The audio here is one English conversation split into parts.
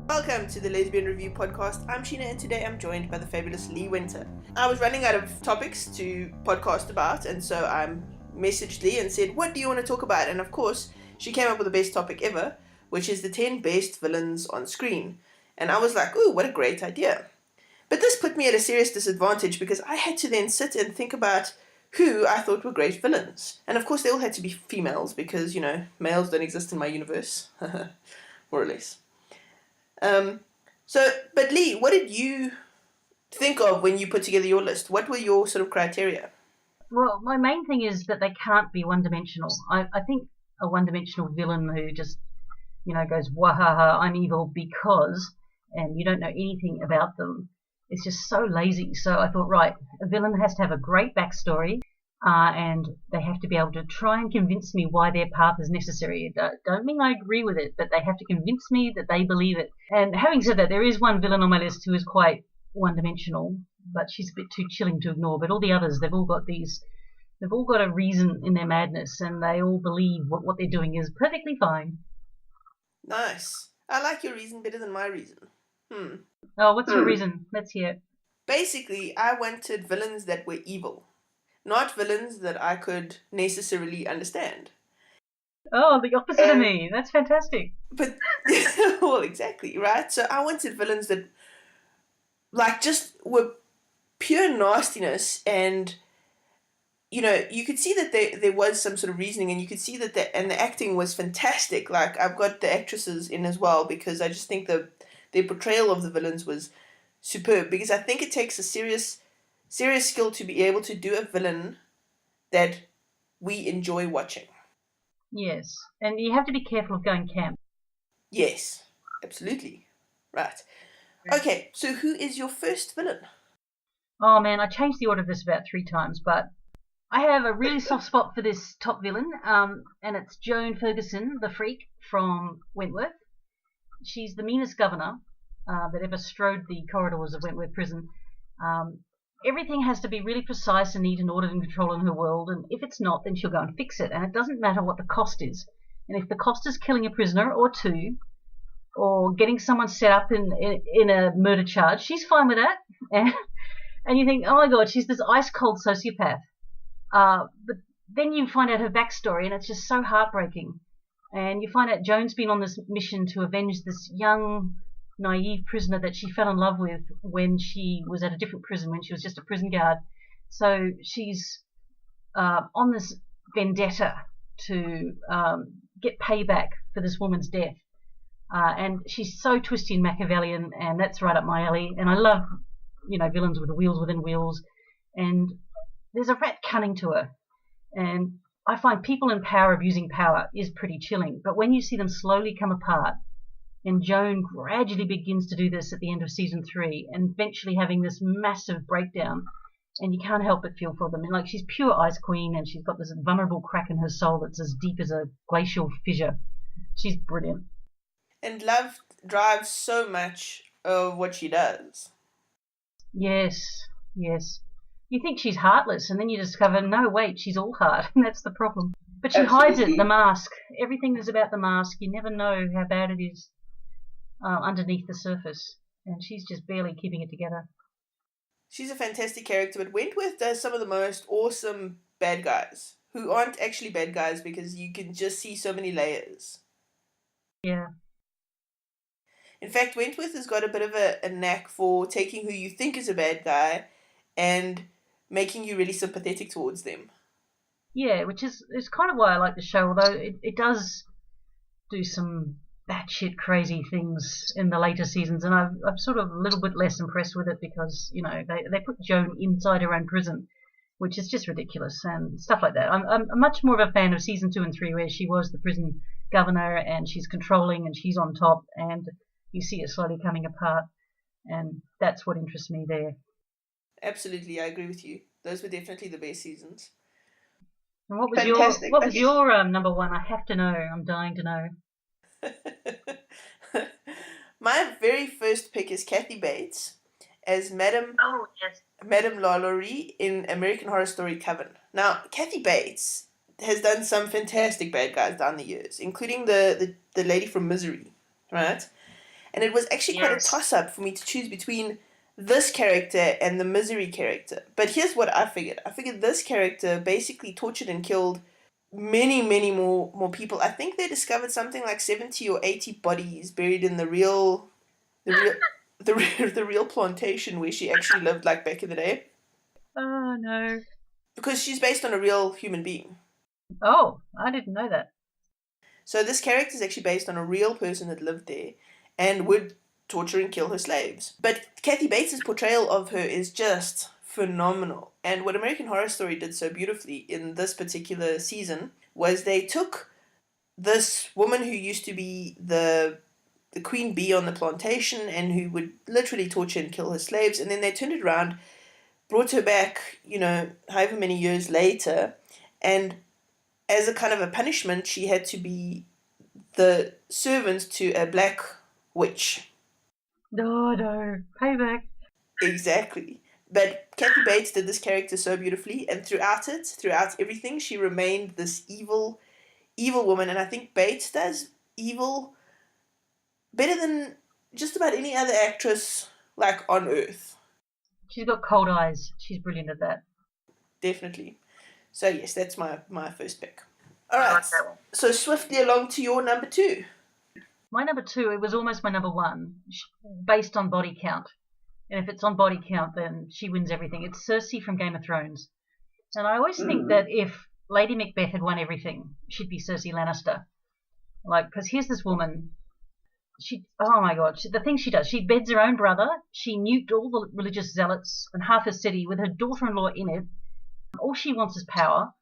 Welcome to the Lesbian Review Podcast. I'm Sheena and today I'm joined by the fabulous Lee Winter. I was running out of topics to podcast about, and so I messaged Lee and said, what do you want to talk about? And of course, she came up with the best topic ever, which is the 10 best villains on screen. And I was like, ooh, what a great idea. But this put me at a serious disadvantage because I had to then sit and think about who I thought were great villains. And of course, they all had to be females because, males don't exist in my universe, more or less. But Lee, what did you think of when you put together your list? What were your sort of criteria? Well, my main thing is that they can't be one-dimensional. I think a one-dimensional villain who just, goes, wahaha, I'm evil because, and you don't know anything about them, it's just so lazy. So I thought, right, a villain has to have a great backstory, and they have to be able to try and convince me why their path is necessary. Don't mean I agree with it, but they have to convince me that they believe it. And having said that, there is one villain on my list who is quite one-dimensional, but she's a bit too chilling to ignore. But all the others, they've all got a reason in their madness, and they all believe what they're doing is perfectly fine. Nice. I like your reason better than my reason. Oh, what's your reason? Let's hear it. Basically, I wanted villains that were evil, not villains that I could necessarily understand. Oh, the opposite of me. That's fantastic. But, well, exactly, right? So I wanted villains that, just were pure nastiness, and, you could see that there was some sort of reasoning, and you could see that the acting was fantastic. Like, I've got the actresses in as well, because I just think their portrayal of the villains was superb, because I think it takes a serious skill to be able to do a villain that we enjoy watching. Yes, and you have to be careful of going camp. Yes, absolutely. Right. Okay, so who is your first villain? Oh man, I changed the order of this about 3 times, but I have a really soft spot for this top villain, and it's Joan Ferguson, the freak from Wentworth. She's the meanest governor that ever strode the corridors of Wentworth Prison. Everything has to be really precise and neat and ordered and controlled in her world, and if it's not, then she'll go and fix it, and it doesn't matter what the cost is. And if the cost is killing a prisoner or 2, or getting someone set up in a murder charge, she's fine with that. And you think, oh my God, she's this ice-cold sociopath. But then you find out her backstory, and it's just so heartbreaking. And you find out Joan's been on this mission to avenge this young, naive prisoner that she fell in love with when she was at a different prison, when she was just a prison guard. So she's on this vendetta to get payback for this woman's death. And she's so twisty and Machiavellian, and that's right up my alley. And I love, villains with wheels within wheels. And there's a rat cunning to her. And I find people in power abusing power is pretty chilling. But when you see them slowly come apart, and Joan gradually begins to do this at the end of season 3, and eventually having this massive breakdown, and you can't help but feel for them. And she's pure Ice Queen, and she's got this vulnerable crack in her soul that's as deep as a glacial fissure. She's brilliant. And love drives so much of what she does. Yes. You think she's heartless, and then you discover, no, wait, she's all heart, and that's the problem. But she hides it, the mask. Everything is about the mask. You never know how bad it is underneath the surface, and she's just barely keeping it together. She's a fantastic character, but Wentworth does some of the most awesome bad guys, who aren't actually bad guys because you can just see so many layers. Yeah. In fact, Wentworth has got a bit of a knack for taking who you think is a bad guy and making you really sympathetic towards them. Yeah, which is kind of why I like the show, although it does do some batshit crazy things in the later seasons, and I'm sort of a little bit less impressed with it because, they put Joan inside her own prison, which is just ridiculous and stuff like that. I'm much more of a fan of season 2 and 3 where she was the prison governor and she's controlling and she's on top and you see it slowly coming apart, and that's what interests me there. Absolutely, I agree with you. Those were definitely the best seasons. And what was your number 1? I have to know. I'm dying to know. My very first pick is Kathy Bates as Madame LaLaurie in American Horror Story Coven. Now, Kathy Bates has done some fantastic bad guys down the years, including the lady from Misery, right? And it was actually quite a Yes. toss-up for me to choose between this character and the Misery character. But here's what I figured. I figured this character basically tortured and killed many more people. I think they discovered something like 70 or 80 bodies buried in the real the real plantation where she actually lived, like back in the day, Oh, no. because she's based on a real human being. Oh, I didn't know that. So this character is actually based on a real person that lived there and would torture and kill her slaves. But Kathy Bates' portrayal of her is just phenomenal. And what American Horror Story did so beautifully in this particular season was they took this woman who used to be the queen bee on the plantation and who would literally torture and kill her slaves, and then they turned it around, brought her back, however many years later, and as a kind of a punishment, she had to be the servant to a black witch. No. Payback. Exactly. But Kathy Bates did this character so beautifully, and throughout everything, she remained this evil woman, and I think Bates does evil better than just about any other actress, like, on earth. She's got cold eyes. She's brilliant at that. Definitely. So yes, that's my first pick. Alright, so swiftly along to your number 2. My number 2, it was almost my number 1, based on body count. And if it's on body count, then she wins everything. It's Cersei from Game of Thrones. And I always think that if Lady Macbeth had won everything, she'd be Cersei Lannister. Like, because here's this woman, oh my God, the thing she does, she beds her own brother, she nuked all the religious zealots and half her city with her daughter-in-law in it. All she wants is power.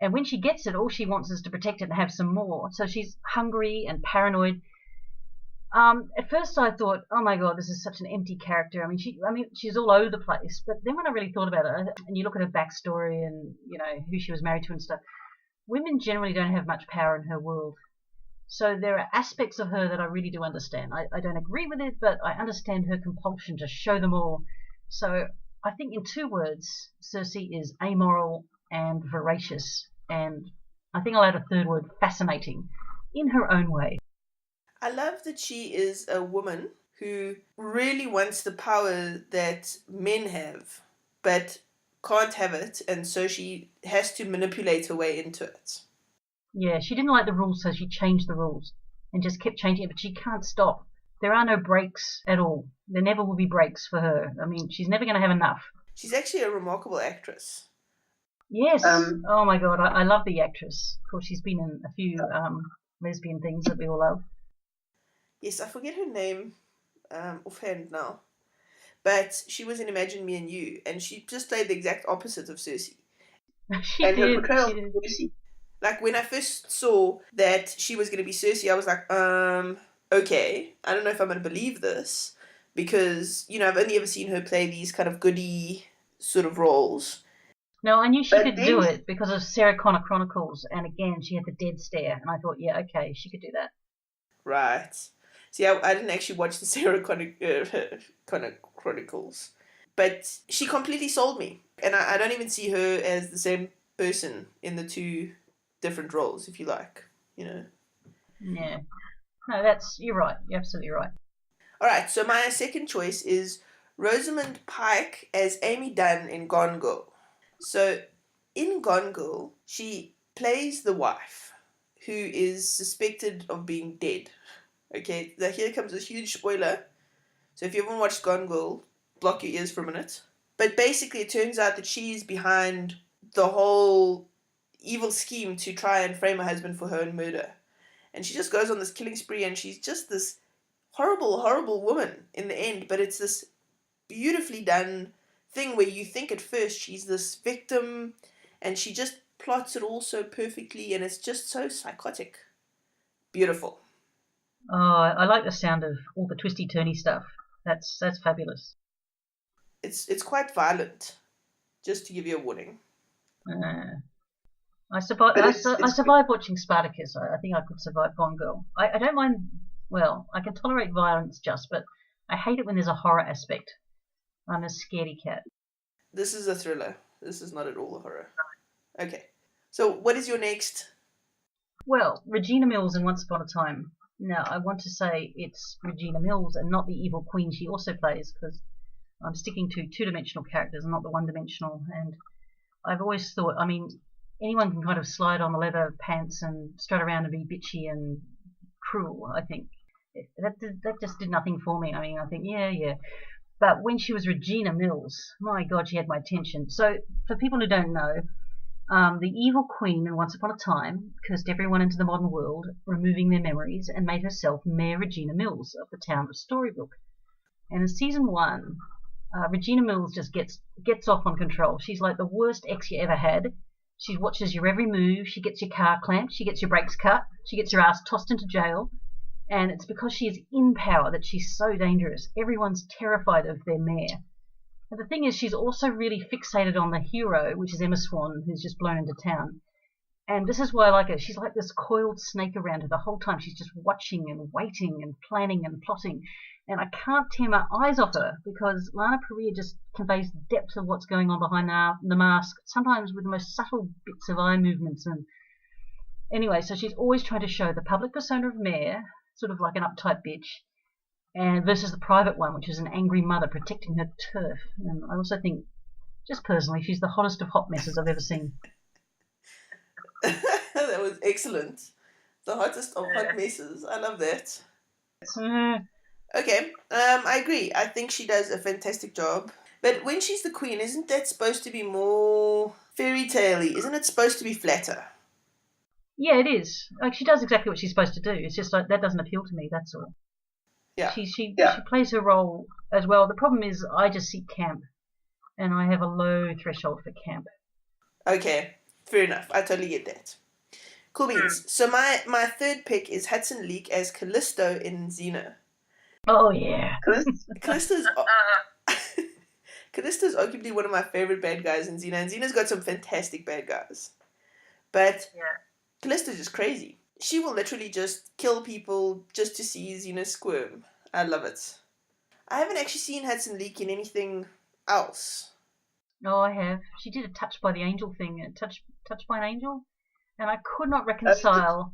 And when she gets it, all she wants is to protect it and have some more. So she's hungry and paranoid. At first I thought, oh my God, this is such an empty character. I mean, she's all over the place. But then when I really thought about it, and you look at her backstory and, who she was married to and stuff, women generally don't have much power in her world. So there are aspects of her that I really do understand. I don't agree with it, but I understand her compulsion to show them all. So I think in 2 words, Cersei is amoral and voracious. And I think I'll add a 3rd word, fascinating, in her own way. I love that she is a woman who really wants the power that men have, but can't have it, and so she has to manipulate her way into it. Yeah, she didn't like the rules, so she changed the rules and just kept changing it, but she can't stop. There are no breaks at all. There never will be breaks for her. I mean, she's never going to have enough. She's actually a remarkable actress. Yes. Oh my God, I love the actress. Of course, she's been in a few lesbian things that we all love. Yes, I forget her name offhand now. But she was in Imagine Me and You, and she just played the exact opposite of Cersei. She did. Like, when I first saw that she was going to be Cersei, I was like, okay, I don't know if I'm going to believe this, because, I've only ever seen her play these kind of goody sort of roles. No, I knew she could do it because of Sarah Connor Chronicles, and again, she had the dead stare, and I thought, yeah, okay, she could do that. Right. See, I didn't actually watch the Sarah Connor Chronicles, but she completely sold me, and I don't even see her as the same person in the 2 different roles, if you like, Yeah. No, you're right. You're absolutely right. All right, so my second choice is Rosamund Pike as Amy Dunn in Gone Girl. So, in Gone Girl, she plays the wife who is suspected of being dead. Okay, now here comes a huge spoiler. So if you haven't watched Gone Girl, block your ears for a minute. But basically, it turns out that she's behind the whole evil scheme to try and frame her husband for her own murder. And she just goes on this killing spree, and she's just this horrible woman in the end. But it's this beautifully done thing where you think at first she's this victim, and she just plots it all so perfectly, and it's just so psychotic. Beautiful. Oh, I like the sound of all the twisty-turny stuff. That's fabulous. It's quite violent, just to give you a warning. I survived watching Spartacus. I think I could survive Gone Girl. I don't mind. Well, I can tolerate violence but I hate it when there's a horror aspect. I'm a scaredy cat. This is a thriller. This is not at all a horror. Okay. So what is your next? Well, Regina Mills in Once Upon a Time. No, I want to say it's Regina Mills and not the evil queen she also plays, because I'm sticking to two-dimensional characters and not the one-dimensional. And I've always thought, I mean, anyone can kind of slide on the leather pants and strut around and be bitchy and cruel. I think that just did nothing for me. I mean, I think yeah. But when she was Regina Mills, my God, she had my attention. So for people who don't know, the evil queen in Once Upon a Time cursed everyone into the modern world, removing their memories, and made herself Mayor Regina Mills of the town of Storybrooke. And in season 1, Regina Mills just gets off on control. She's like the worst ex you ever had. She watches your every move. She gets your car clamped. She gets your brakes cut. She gets your ass tossed into jail. And it's because she is in power that she's so dangerous. Everyone's terrified of their mayor. And the thing is, she's also really fixated on the hero, which is Emma Swan, who's just blown into town. And this is why I like her. She's like this coiled snake around her the whole time. She's just watching and waiting and planning and plotting. And I can't tear my eyes off her because Lana Pereira just conveys the depth of what's going on behind the mask, sometimes with the most subtle bits of eye movements. And anyway, so she's always trying to show the public persona of Mayor, sort of like an uptight bitch, and versus the private one, which is an angry mother protecting her turf. And I also think, just personally, she's the hottest of hot messes I've ever seen. That was excellent. The hottest of hot messes. I love that. Okay, I agree. I think she does a fantastic job. But when she's the queen, isn't that supposed to be more fairy tale-y? Isn't it supposed to be flatter? Yeah, it is. Like, she does exactly what she's supposed to do. It's just like that doesn't appeal to me. That's all. Yeah. She plays her role as well. The problem is I just see camp, and I have a low threshold for camp. Okay, fair enough. I totally get that. Cool beans. So my third pick is Hudson Leek as Callisto in Xena. Oh yeah. Callisto's arguably one of my favorite bad guys in Xena, and Xena's got some fantastic bad guys. But Callisto's just crazy. She will literally just kill people just to see Xena squirm. I love it. I haven't actually seen Hudson Leek in anything else. No, I have. She did a Touched by the Angel thing. Touched by an Angel? And I could not reconcile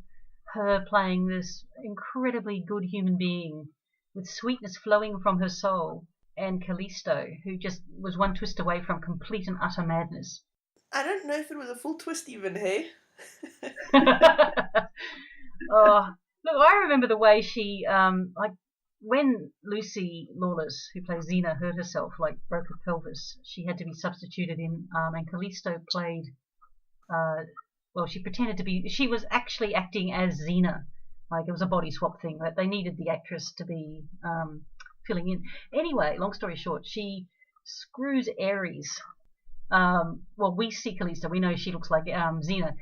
her playing this incredibly good human being with sweetness flowing from her soul, and Callisto, who just was one twist away from complete and utter madness. I don't know if it was a full twist even, hey? Oh, look, I remember the way she, like, when Lucy Lawless, who plays Xena, hurt herself, like broke her pelvis, she had to be substituted in, and Callisto played, she pretended to be, she was actually acting as Xena. Like, it was a body swap thing, that they needed the actress to be filling in. Anyway, long story short, she screws Ares. We see Callisto, we know she looks like Xena,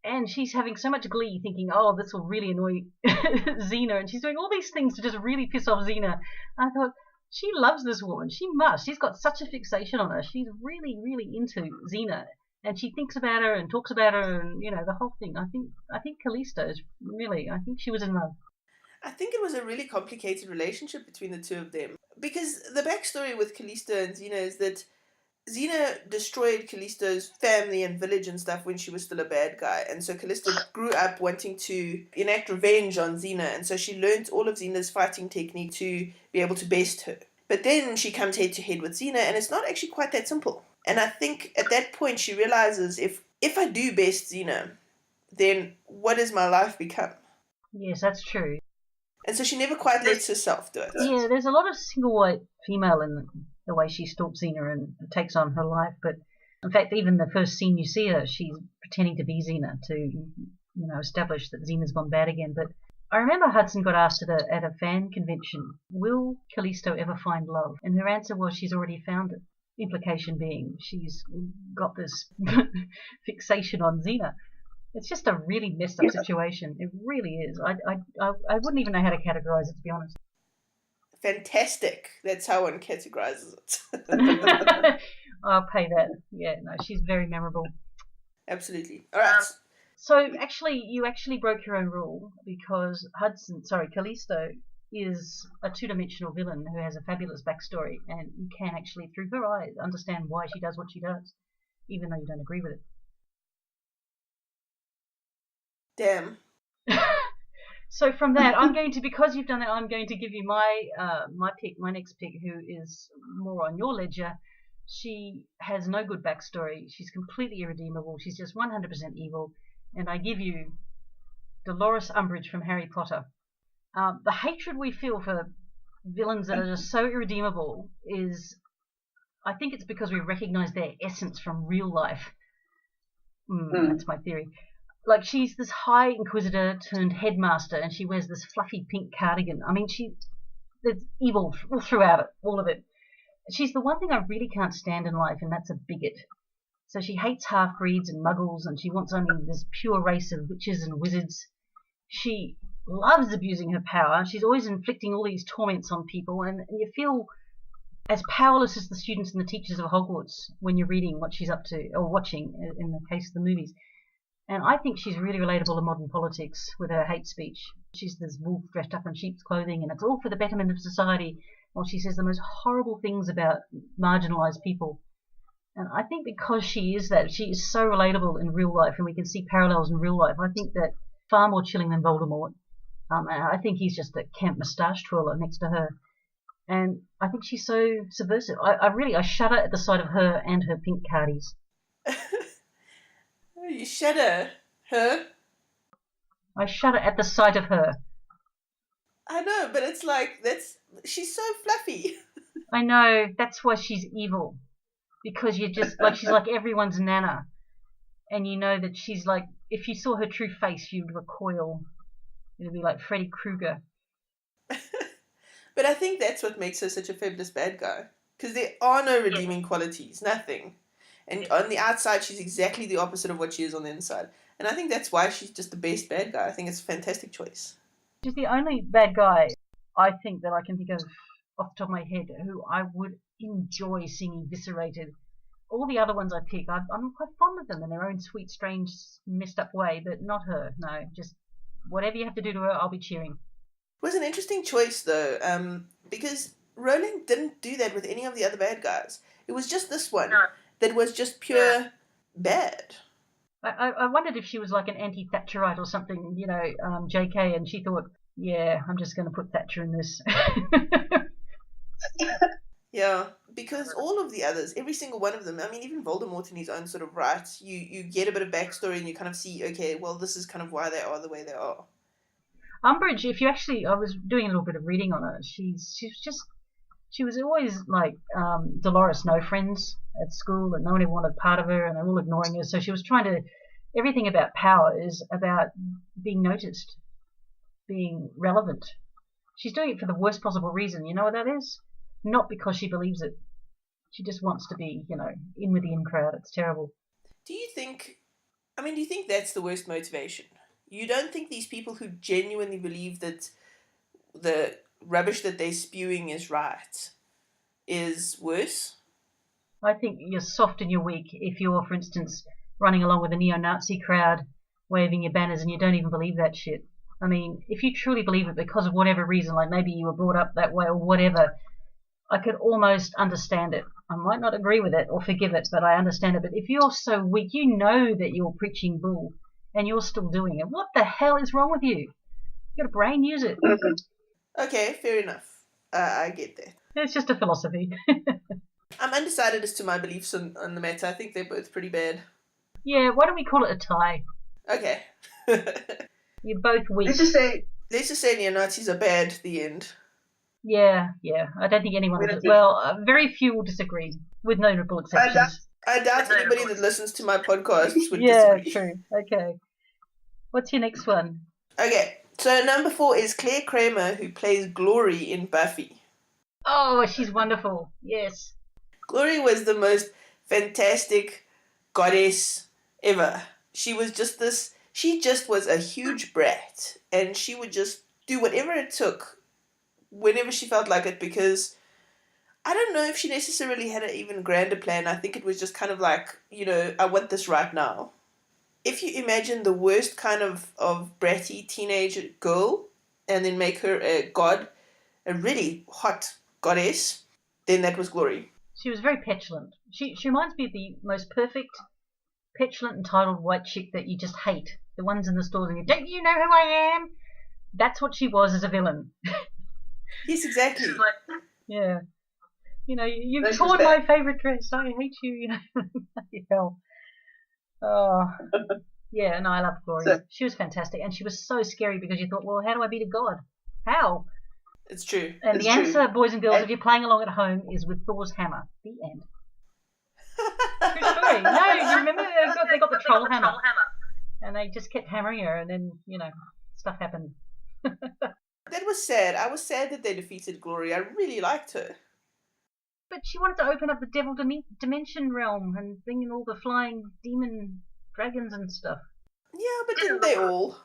and she's having so much glee thinking, oh, this will really annoy Xena, and she's doing all these things to just really piss off Xena. I thought, she loves this woman. She must. She's got such a fixation on her. She's really, really into Xena. And she thinks about her and talks about her, and the whole thing. I think Callisto is really. I think she was in love. I think it was a really complicated relationship between the two of them, because the backstory with Callisto and Xena is that Xena destroyed Callisto's family and village and stuff when she was still a bad guy, and so Callisto grew up wanting to enact revenge on Xena, and so she learned all of Xena's fighting technique to be able to best her. But then she comes head to head with Xena, and it's not actually quite that simple. And I think at that point she realizes if I do best Xena, then what does my life become? Yes, that's true. And so she never quite lets herself do it. Yeah, there's a lot of single white female in the way she stalks Xena and takes on her life. But in fact, even the first scene you see her, she's pretending to be Xena to, establish that Xena's gone bad again. But I remember Hudson got asked at a fan convention, will Callisto ever find love? And her answer was she's already found it. Implication being she's got this fixation on Xena. It's just a really messed up situation. It really is. I wouldn't even know how to categorize it, to be honest. Fantastic. That's how one categorizes it. I'll pay that. Yeah, no, she's very memorable. Absolutely. All right. So you actually broke your own rule, because Callisto is a two-dimensional villain who has a fabulous backstory, and you can actually, through her eyes, understand why she does what she does, even though you don't agree with it. Damn. So from that, I'm going to, because you've done that, I'm going to give you my next pick, who is more on your ledger. She has no good backstory. She's completely irredeemable. She's just 100% evil. And I give you Dolores Umbridge from Harry Potter. The hatred we feel for villains that are just so irredeemable is, I think it's because we recognize their essence from real life. That's my theory. Like, she's this high inquisitor turned headmaster, and she wears this fluffy pink cardigan. I mean, there's evil all throughout it, all of it. She's the one thing I really can't stand in life, and that's a bigot. So she hates half-breeds and muggles, and she wants only this pure race of witches and wizards. She loves abusing her power. She's always inflicting all these torments on people, and you feel as powerless as the students and the teachers of Hogwarts when you're reading what she's up to, or watching, in the case of the movies. And I think she's really relatable to modern politics with her hate speech. She's this wolf dressed up in sheep's clothing, and it's all for the betterment of society, while she says the most horrible things about marginalised people. And I think because she is that, she is so relatable in real life, and we can see parallels in real life. I think that far more chilling than Voldemort. I think he's just a camp moustache twirler next to her. And I think she's so subversive. I shudder at the sight of her and her pink cardies. You shudder her? I shudder at the sight of her. I know, but it's like, she's so fluffy. I know, that's why she's evil. Because you're just, like, she's like everyone's nana. And you know that she's like, if you saw her true face, you'd recoil. It'd be like Freddy Krueger. But I think that's what makes her such a fabulous bad guy. Because there are no redeeming qualities, nothing. And on the outside, she's exactly the opposite of what she is on the inside. And I think that's why she's just the best bad guy. I think it's a fantastic choice. She's the only bad guy, I think, that I can think of off the top of my head who I would enjoy seeing eviscerated. All the other ones I pick, I'm quite fond of them in their own sweet, strange, messed up way, but not her. No, just whatever you have to do to her, I'll be cheering. It was an interesting choice, though, because Rowling didn't do that with any of the other bad guys. It was just this one that was just pure bad. I wondered if she was like an anti-Thatcherite or something, you know, JK, and she thought, yeah, I'm just going to put Thatcher in this. Yeah, because all of the others, every single one of them, I mean, even Voldemort in his own sort of right, you get a bit of backstory and you kind of see, okay, well, this is kind of why they are the way they are. Umbridge, if you actually, I was doing a little bit of reading on her, she was always like Dolores, no friends at school, and no one ever wanted part of her, and they're all ignoring her. So she was trying to, everything about power is about being noticed, being relevant. She's doing it for the worst possible reason. You know what that is? Not because she believes it. She just wants to be, you know, in with the in crowd. It's terrible. Do you think that's the worst motivation? You don't think these people who genuinely believe that the rubbish that they're spewing is right is worse? I think you're soft and you're weak if you're, for instance, running along with a neo-Nazi crowd, waving your banners, and you don't even believe that shit. I mean, if you truly believe it because of whatever reason, like maybe you were brought up that way or whatever, I could almost understand it. I might not agree with it or forgive it, but I understand it. But if you're so weak, you know that you're preaching bull and you're still doing it. What the hell is wrong with you? You got a brain, use it. Okay, fair enough. I get that. It's just a philosophy. I'm undecided as to my beliefs on the matter. I think they're both pretty bad. Yeah, why don't we call it a tie? Okay. You're both weak. Let's just say neo-Nazis are bad, the end. Yeah. I don't think anyone will. Well, very few will disagree, with notable exceptions. I doubt anybody that listens to my podcast would disagree. Yeah, true. Okay. What's your next one? Okay, so number 4 is Claire Kramer, who plays Glory in Buffy. Oh, she's wonderful. Yes. Glory was the most fantastic goddess ever. She was just she just was a huge brat, and she would just do whatever it took whenever she felt like it, because I don't know if she necessarily had an even grander plan. I think it was just kind of like, you know, I want this right now. If you imagine the worst kind of bratty teenage girl and then make her a god, a really hot goddess, then that was Glory. She was very petulant. She reminds me of the most perfect, petulant, entitled white chick that you just hate. The ones in the stores and you, don't you know who I am? that's what she was as a villain. Yes, exactly. Yeah. You've torn my favourite dress. I hate you. Hell. Oh. Yeah, no, I love Glory. She was fantastic. And she was so scary because you thought, well, how do I beat a god? How? It's true. And the answer, boys and girls, if you're playing along at home, is with Thor's hammer. The end. True story. No, you remember they got the troll hammer. And they just kept hammering her, and then, stuff happened. That was sad. I was sad that they defeated Glory. I really liked her. But she wanted to open up the devil dimension realm and bring in all the flying demon dragons and stuff. Yeah, but didn't they all?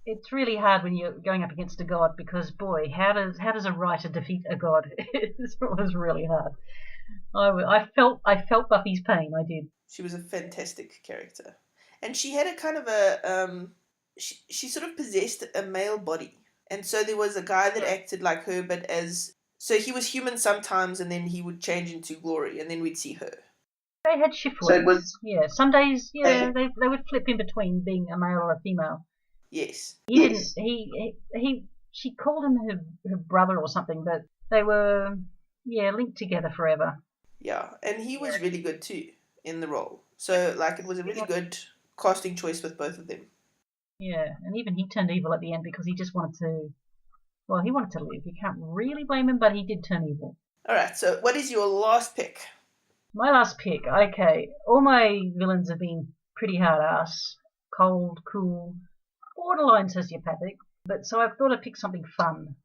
It's really hard when you're going up against a god because, boy, how does a writer defeat a god? It was really hard. I felt Buffy's pain. I did. She was a fantastic character, and she had a kind of a she sort of possessed a male body, and so there was a guy that acted like her, but so he was human sometimes, and then he would change into Glory, and then we'd see her. They had shift work. Yeah, some days, they would flip in between being a male or a female. Yes. She called him her brother or something, but they were linked together forever. Yeah, and he was really good too in the role. So it was a really good casting choice with both of them. Yeah, and even he turned evil at the end because he just wanted to. Well, he wanted to live. You can't really blame him, but he did turn evil. All right. So, what is your last pick? My last pick. Okay, all my villains have been pretty hard ass, cold, cool, borderline sociopathic. But so I've thought I'd pick something fun.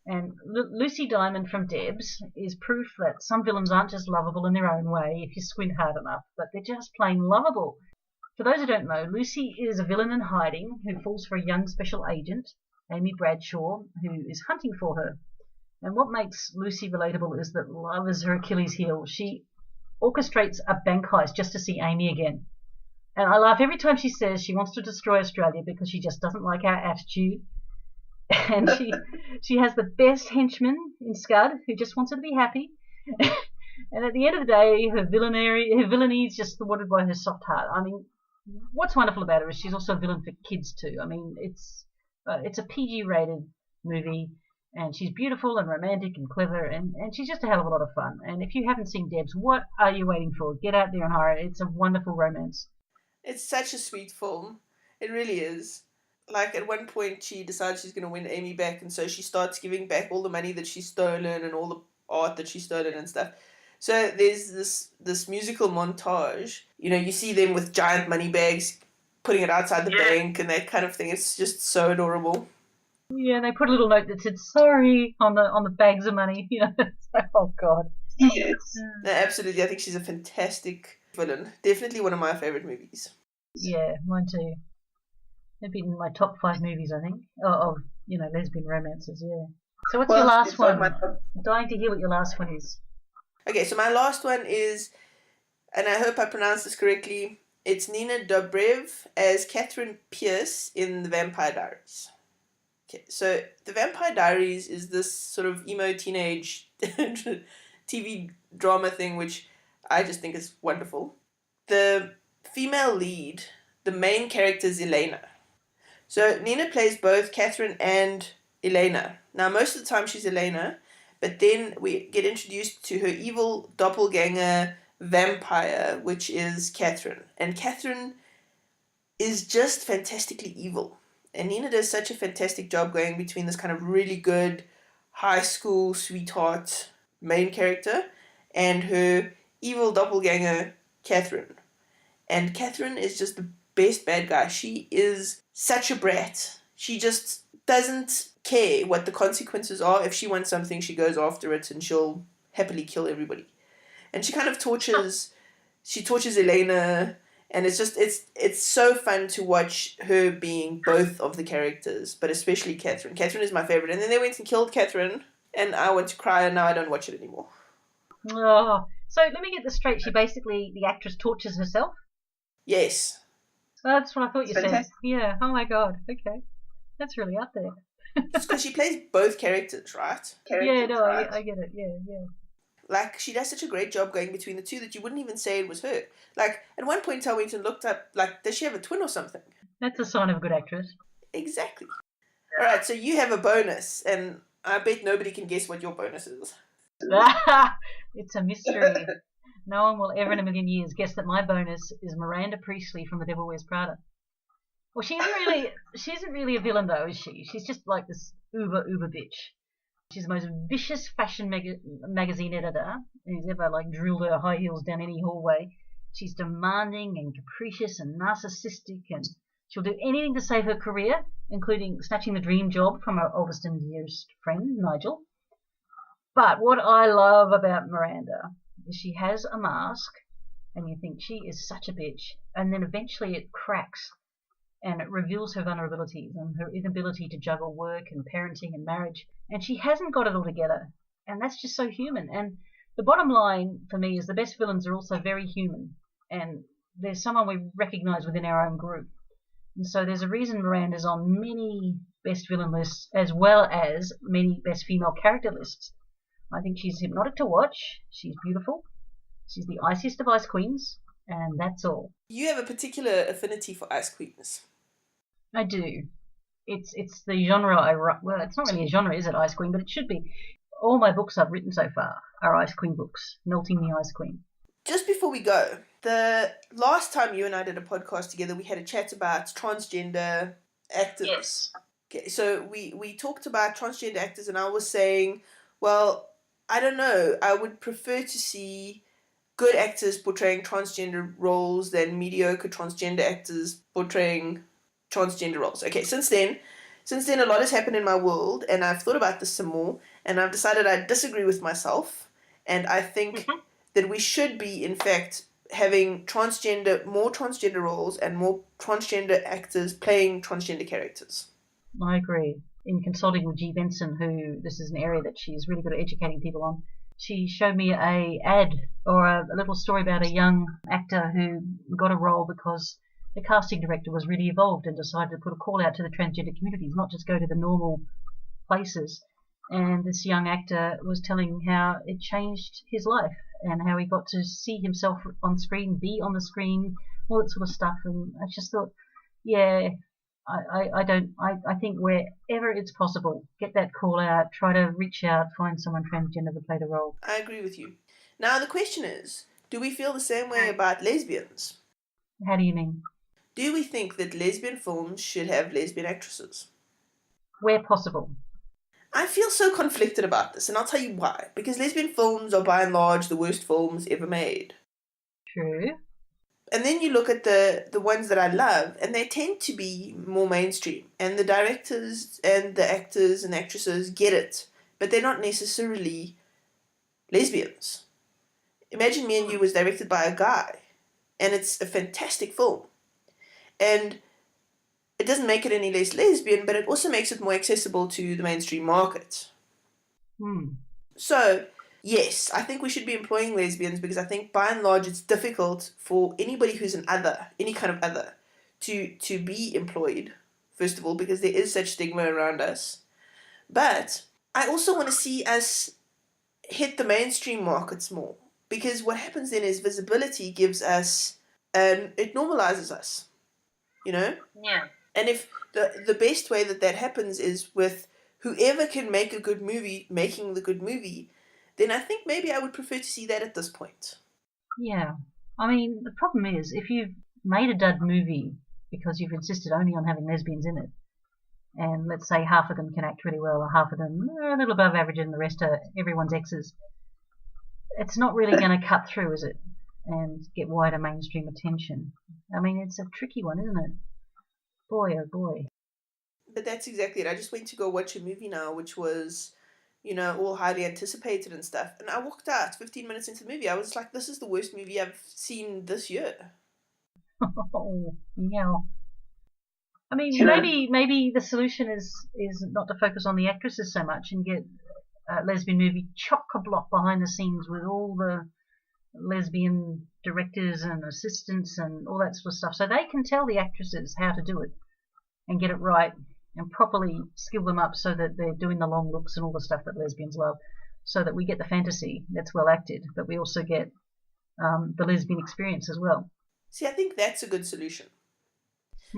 And Lucy Diamond from Debs is proof that some villains aren't just lovable in their own way if you squint hard enough, but they're just plain lovable. For those who don't know, Lucy is a villain in hiding who falls for a young special agent, Amy Bradshaw, who is hunting for her. And what makes Lucy relatable is that love is her Achilles heel. She orchestrates a bank heist just to see Amy again. And I laugh every time she says she wants to destroy Australia because she just doesn't like our attitude. And she has the best henchman in Scud who just wants her to be happy. And at the end of the day, her villainy is just thwarted by her soft heart. I mean, what's wonderful about her is she's also a villain for kids too. I mean, it's a PG-rated movie, and she's beautiful and romantic and clever, and she's just a hell of a lot of fun. And if you haven't seen Debs, what are you waiting for? Get out there and hire it. It's a wonderful romance. It's such a sweet film. It really is. At one point, she decides she's going to win Amy back, and so she starts giving back all the money that she's stolen and all the art that she's stolen and stuff. So there's this musical montage. You see them with giant money bags, putting it outside the bank and that kind of thing. It's just so adorable. Yeah, and they put a little note that said "sorry" on the bags of money. It's like, oh god. Yes. No, absolutely. I think she's a fantastic villain. Definitely one of my favorite movies. Yeah, mine too. They've been in my top 5 movies, I think, of lesbian romances. Yeah. So what's your last one? I'm dying to hear what your last one is. Okay, so my last one is, and I hope I pronounced this correctly, it's Nina Dobrev as Catherine Pierce in The Vampire Diaries. Okay, so The Vampire Diaries is this sort of emo teenage TV drama thing, which I just think is wonderful. The female lead, the main character is Elena. So Nina plays both Catherine and Elena. Now, most of the time she's Elena, but then we get introduced to her evil doppelganger vampire, which is Catherine. And Catherine is just fantastically evil. And Nina does such a fantastic job going between this kind of really good high school sweetheart main character and her evil doppelganger, Catherine. And Catherine is just the best bad guy. She is such a brat. She just doesn't care what the consequences are. If she wants something, she goes after it and she'll happily kill everybody. And she kind of tortures Elena, and it's so fun to watch her being both of the characters, but especially Catherine. Catherine is my favorite. And then they went and killed Catherine, and I went to cry, and now I don't watch it anymore. Oh, so let me get this straight. The actress tortures herself? Yes. That's what I thought you said. Yeah. Oh my god. Okay. That's really out there. It's because she plays both characters, right? Right? I get it. Yeah. She does such a great job going between the two that you wouldn't even say it was her. At one point I went and looked up, does she have a twin or something? That's a sign of a good actress. Exactly. All right, so you have a bonus, and I bet nobody can guess what your bonus is. It's a mystery. No one will ever in a million years guess that my bonus is Miranda Priestley from The Devil Wears Prada. Well, she isn't really a villain though, is she? She's just like this uber bitch. She's the most vicious fashion magazine editor who's ever like drilled her high heels down any hallway. She's demanding and capricious and narcissistic, and she'll do anything to save her career, including snatching the dream job from her oldest and dearest friend, Nigel. But what I love about Miranda is she has a mask, and you think she is such a bitch, and then eventually it cracks, and it reveals her vulnerabilities and her inability to juggle work and parenting and marriage, and she hasn't got it all together, and that's just so human. And the bottom line for me is the best villains are also very human, and there's someone we recognise within our own group. And so there's a reason Miranda's on many best villain lists as well as many best female character lists. I think she's hypnotic to watch, she's beautiful, she's the iciest of ice queens, and that's all. You have a particular affinity for ice queens. I do. It's the genre I write. Well, it's not really a genre, is it, Ice Queen? But it should be. All my books I've written so far are Ice Queen books, melting the Ice Queen. Just before we go, the last time you and I did a podcast together, we had a chat about transgender actors. Yes. Okay, so we talked about transgender actors, and I was saying, well, I don't know, I would prefer to see good actors portraying transgender roles than mediocre transgender actors portraying transgender roles. Okay, since then a lot has happened in my world, and I've thought about this some more, and I've decided I disagree with myself, and I think that we should be, in fact, having more transgender roles and more transgender actors playing transgender characters. I agree. In consulting with G. Benson, who this is an area that she's really good at educating people on, she showed me a little story about a young actor who got a role because the casting director was really evolved and decided to put a call out to the transgender communities, not just go to the normal places. And this young actor was telling how it changed his life and how he got to see himself on screen, be on the screen, all that sort of stuff. And I just thought, yeah, I think wherever it's possible, get that call out, try to reach out, find someone transgender to play the role. I agree with you. Now the question is, do we feel the same way about lesbians? How do you mean? Do we think that lesbian films should have lesbian actresses? Where possible. I feel so conflicted about this, and I'll tell you why. Because lesbian films are by and large the worst films ever made. True. And then you look at the ones that I love, and they tend to be more mainstream. And the directors and the actors and actresses get it, but they're not necessarily lesbians. Imagine Me and You was directed by a guy, and it's a fantastic film. And it doesn't make it any less lesbian, but it also makes it more accessible to the mainstream market. So, yes, I think we should be employing lesbians because I think by and large it's difficult for anybody who's an other, any kind of other, to be employed, first of all, because there is such stigma around us. But I also want to see us hit the mainstream markets more, because what happens then is visibility gives us, and it normalizes us, you know? Yeah. And if the best way that happens is with whoever can make a good movie making the good movie, then I think maybe I would prefer to see that at this point. Yeah. I mean, the problem is, if you've made a dud movie because you've insisted only on having lesbians in it, and let's say half of them can act really well, or half of them are a little above average, and the rest are everyone's exes, it's not really going to cut through, is it? And get wider mainstream attention. I mean, it's a tricky one, isn't it? Boy, oh boy. But that's exactly it. I just went to go watch a movie now, which was, you know, all highly anticipated and stuff. And I walked out 15 minutes into the movie. I was like, this is the worst movie I've seen this year. Oh, yeah. I mean, maybe the solution is not to focus on the actresses so much and get a lesbian movie chock-a-block behind the scenes with all the lesbian directors and assistants and all that sort of stuff, so they can tell the actresses how to do it and get it right and properly skill them up so that they're doing the long looks and all the stuff that lesbians love, so that we get the fantasy that's well acted, but we also get the lesbian experience as well. See, I think that's a good solution.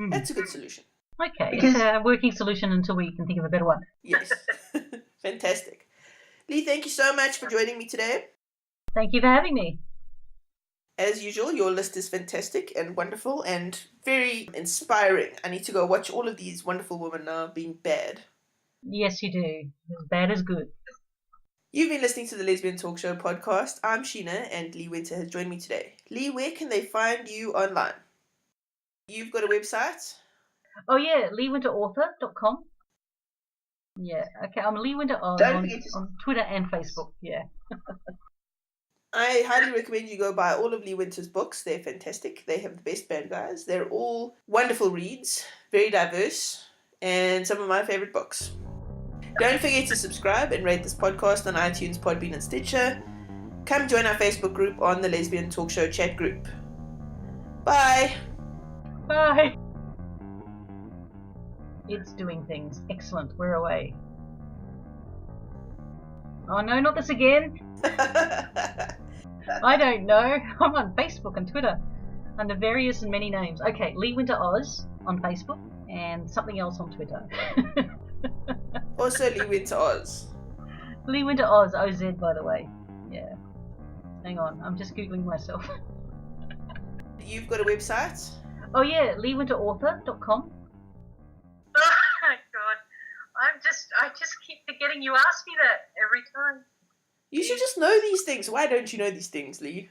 That's a good solution. Okay, it's a working solution until we can think of a better one. Yes. Fantastic. Lee, thank you so much for joining me today. Thank you for having me. As usual, your list is fantastic and wonderful and very inspiring. I need to go watch all of these wonderful women now being bad. Yes, you do. As bad as good. You've been listening to the Lesbian Talk Show podcast. I'm Sheena, and Lee Winter has joined me today. Lee, where can they find you online? You've got a website? Oh yeah, leewinterauthor.com. Yeah, okay, I'm Lee Winter on Twitter and Facebook, yeah. I highly recommend you go buy all of Lee Winter's books. They're fantastic. They have the best bad guys. They're all wonderful reads, very diverse, and some of my favorite books. Don't forget to subscribe and rate this podcast on iTunes, Podbean, and Stitcher. Come join our Facebook group on the Lesbian Talk Show chat group. Bye! Bye! It's doing things. Excellent, we're away. Oh no, not this again! I don't know. I'm on Facebook and Twitter under various and many names. Okay, Lee Winter Oz on Facebook and something else on Twitter. Also Lee Winter Oz. Lee Winter Oz, OZ by the way. Yeah. Hang on, I'm just Googling myself. You've got a website? Oh yeah, leewinterauthor.com. Oh my god. I just keep forgetting you ask me that every time. You should just know these things. Why don't you know these things, Lee?